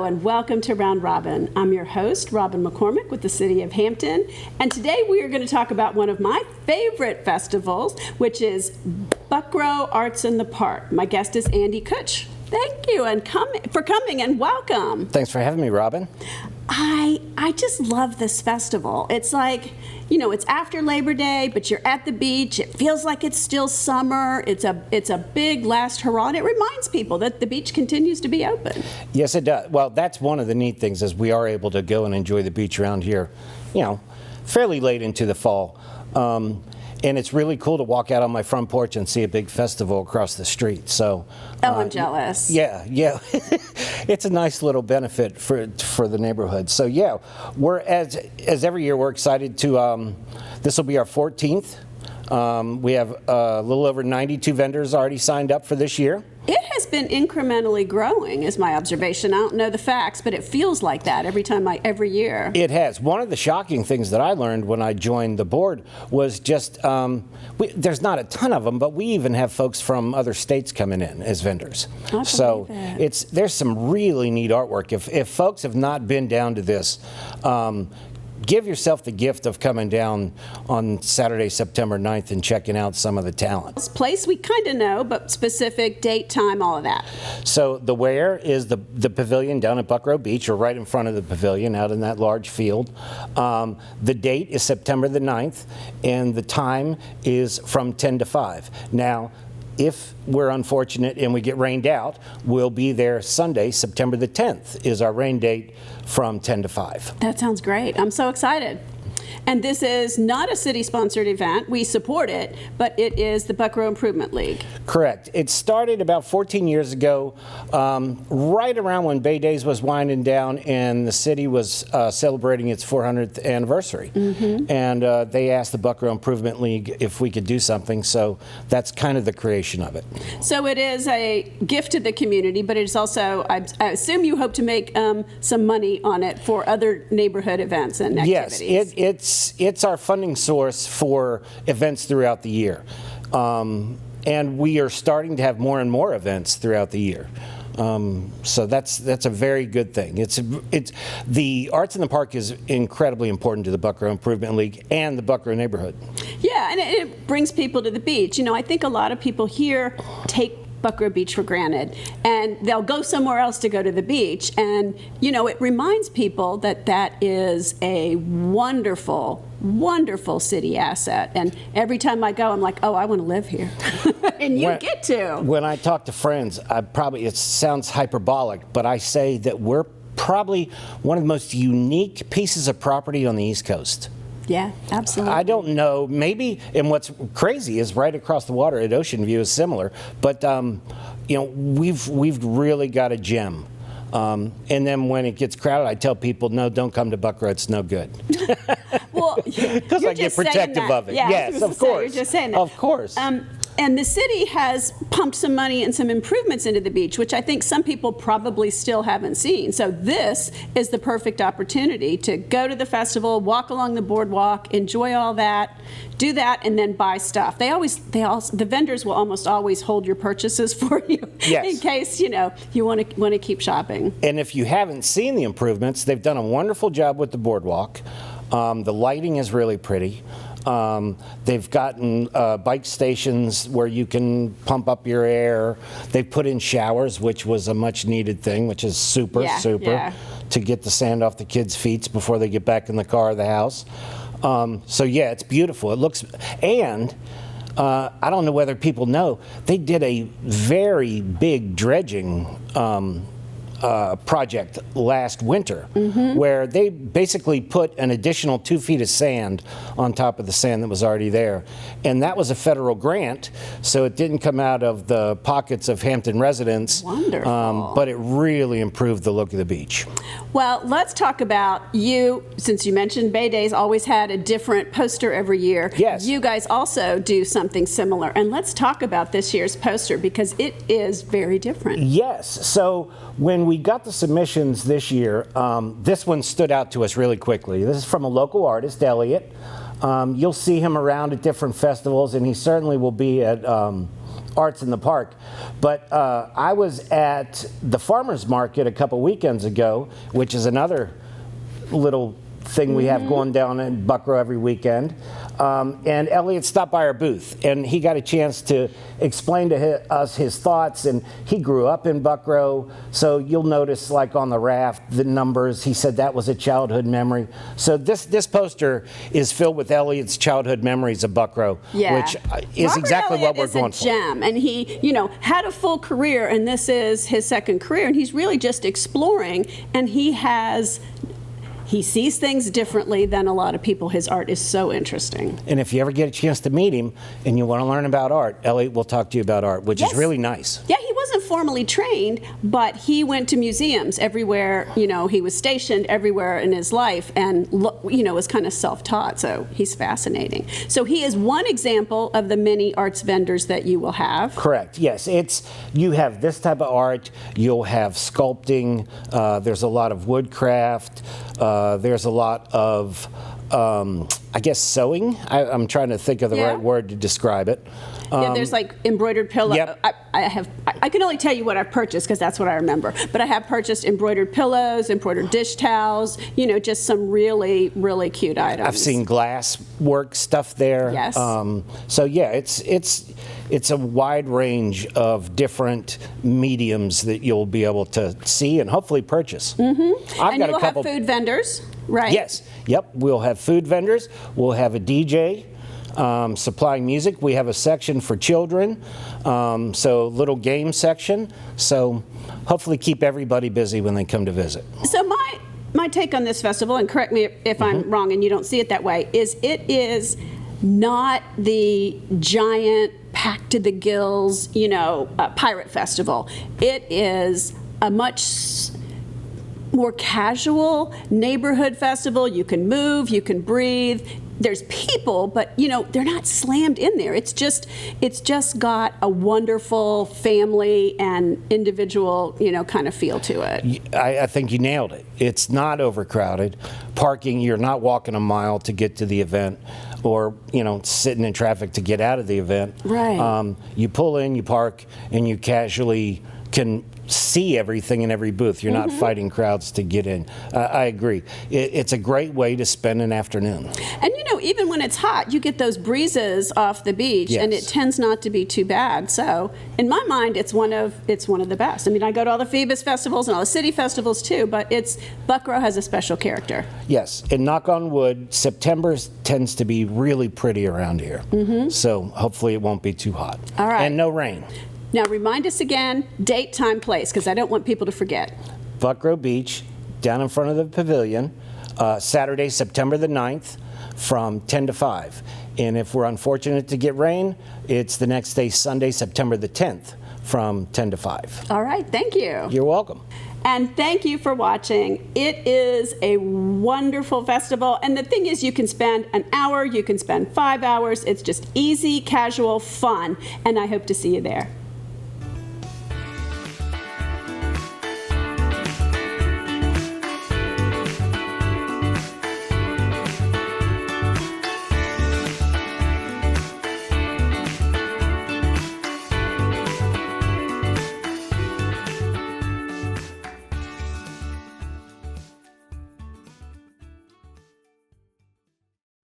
and welcome to Round Robin. I'm your host, Robin McCormick with the City of Hampton, and today we are going to talk about one of my favorite festivals, which is Buckroe Arts in the Park. My guest is Andy Kutch. Thank you for coming and welcome. Thanks for having me, Robin. I just love this festival. It's like, you know, it's after Labor Day, but you're at the beach. It feels like it's still summer. It's a big last hurrah, and it reminds people that the beach continues to be open. Yes, it does. Well, that's one of the neat things is we are able to go and enjoy the beach around here, you know, fairly late into the fall. And it's really cool to walk out on my front porch and see a big festival across the street. So, I'm jealous. Yeah. It's a nice little benefit for the neighborhood. So yeah, we're as every year we're excited to. This will be our 14th. We have a little over 92 vendors already signed up for this year. It has been incrementally growing, is my observation. I don't know the facts, but it feels like that every year. It has. One of the shocking things that I learned when I joined the board was just there's not a ton of them, but we even have folks from other states coming in as vendors. So there's some really neat artwork. If folks have not been down to this, give yourself the gift of coming down on Saturday, September 9th and checking out some of the talent. This place we kind of know, but specific date, time, all of that. So the where is the pavilion down at Buckroe Beach, or right in front of the pavilion out in that large field. The date is September the 9th, and the time is from 10 to 5. Now, if we're unfortunate and we get rained out, we'll be there Sunday, September the 10th is our rain date from 10 to 5. That sounds great. I'm so excited. And this is not a city-sponsored event. We support it, but it is the Buckroe Improvement League. Correct. It started about 14 years ago, right around when Bay Days was winding down and the city was celebrating its 400th anniversary. Mm-hmm. And they asked the Buckroe Improvement League if we could do something, so that's kind of the creation of it. So it is a gift to the community, but it's also, I assume you hope to make some money on it for other neighborhood events and activities. Yes, it's our funding source for events throughout the year. And we are starting to have more and more events throughout the year. So that's a very good thing. It's the Arts in the Park is incredibly important to the Buckroe Improvement League and the Buckroe neighborhood. Yeah, and it brings people to the beach. You know, I think a lot of people here take Buckroe Beach for granted, and they'll go somewhere else to go to the beach. And, you know, it reminds people that that is a wonderful, wonderful city asset. And every time I go, I'm like, oh, I want to live here. And you get to. When I talk to friends, it sounds hyperbolic, but I say that we're probably one of the most unique pieces of property on the East Coast. Yeah, absolutely. I don't know, maybe, and what's crazy is right across the water at Ocean View is similar, but you know, we've really got a gem. And then when it gets crowded, I tell people, no, don't come to Buckroe, it's no good. Well, because I get protective of it. Yeah, yes, of course. You're just saying that. Of course. And the city has pumped some money and some improvements into the beach, which I think some people probably still haven't seen. So this is the perfect opportunity to go to the festival, walk along the boardwalk, enjoy all that, do that, and then buy stuff. The vendors will almost always hold your purchases for you, yes, in case, you know, you want to keep shopping. And if you haven't seen the improvements, they've done a wonderful job with the boardwalk. The lighting is really pretty. They've gotten bike stations where you can pump up your air. They've put in showers, which was a much needed thing, which is super, to get the sand off the kids' feet before they get back in the car or the house. So yeah, it's beautiful. It looks, and I don't know whether people know, they did a very big dredging project last winter, where they basically put an additional 2 feet of sand on top of the sand that was already there. And that was a federal grant, so it didn't come out of the pockets of Hampton residents. Wonderful. But it really improved the look of the beach. Well, let's talk about you, since you mentioned Bay Days always had a different poster every year. Yes. You guys also do something similar. And let's talk about this year's poster, because it is very different. Yes. So when we got the submissions this year, this one stood out to us really quickly. This is from a local artist, Elliot. You'll see him around at different festivals, and he certainly will be at arts in the park. But I was at the farmers market a couple weekends ago, which is another little thing we have going down in Buckroe every weekend. And Elliot stopped by our booth, and he got a chance to explain to us his thoughts, and he grew up in Buckroe, so you'll notice, like on the raft, the numbers. He said that was a childhood memory. So this poster is filled with Elliot's childhood memories of Buckroe, which is Robert exactly Elliott what we're going is a gem, and he, had a full career, and this is his second career, and he's really just exploring, and he sees things differently than a lot of people. His art is so interesting. And if you ever get a chance to meet him and you want to learn about art, Elliot will talk to you about art, which is really nice. Yeah, he wasn't formally trained, but he went to museums everywhere. He was stationed everywhere in his life, and was kind of self-taught. So he's fascinating. So he is one example of the many arts vendors that you will have. Correct. Yes, you have this type of art. You'll have sculpting. There's a lot of woodcraft. There's a lot of, I guess, sewing. I'm trying to think of the right word to describe it. There's like embroidered pillows. Yep. I can only tell you what I've purchased because that's what I remember. But I have purchased embroidered pillows, embroidered dish towels, just some really, really cute items. I've seen glass work stuff there. Yes. So yeah, it's a wide range of different mediums that you'll be able to see and hopefully purchase. Mm-hmm. I've got you'll a couple have food vendors, right? Yes. Yep. We'll have food vendors. We'll have a DJ. Supplying music. We have a section for children, so little game section. So hopefully keep everybody busy when they come to visit. So my take on this festival, and correct me if I'm wrong and you don't see it that way, is it is not the giant packed to the gills, pirate festival. It is a much more casual neighborhood festival. You can move, you can breathe. There's people, but they're not slammed in there. It's just got a wonderful family and individual, kind of feel to it. I think you nailed it. It's not overcrowded. Parking, you're not walking a mile to get to the event, or sitting in traffic to get out of the event. Right. You pull in, you park, and you casually can see everything in every booth. You're not fighting crowds to get in. I agree. It's a great way to spend an afternoon. And even when it's hot, you get those breezes off the beach, and it tends not to be too bad. So in my mind, it's one of the best. I mean, I go to all the Phoebus festivals and all the city festivals too, but Buckroe has a special character. Yes, and knock on wood, September tends to be really pretty around here. So hopefully it won't be too hot. All right. And no rain. Now, remind us again, date, time, place, because I don't want people to forget. Buckroe Beach, down in front of the pavilion, Saturday, September the 9th, from 10 to 5. And if we're unfortunate to get rain, it's the next day, Sunday, September the 10th, from 10 to 5. All right, thank you. You're welcome. And thank you for watching. It is a wonderful festival. And the thing is, you can spend an hour, you can spend 5 hours. It's just easy, casual, fun. And I hope to see you there.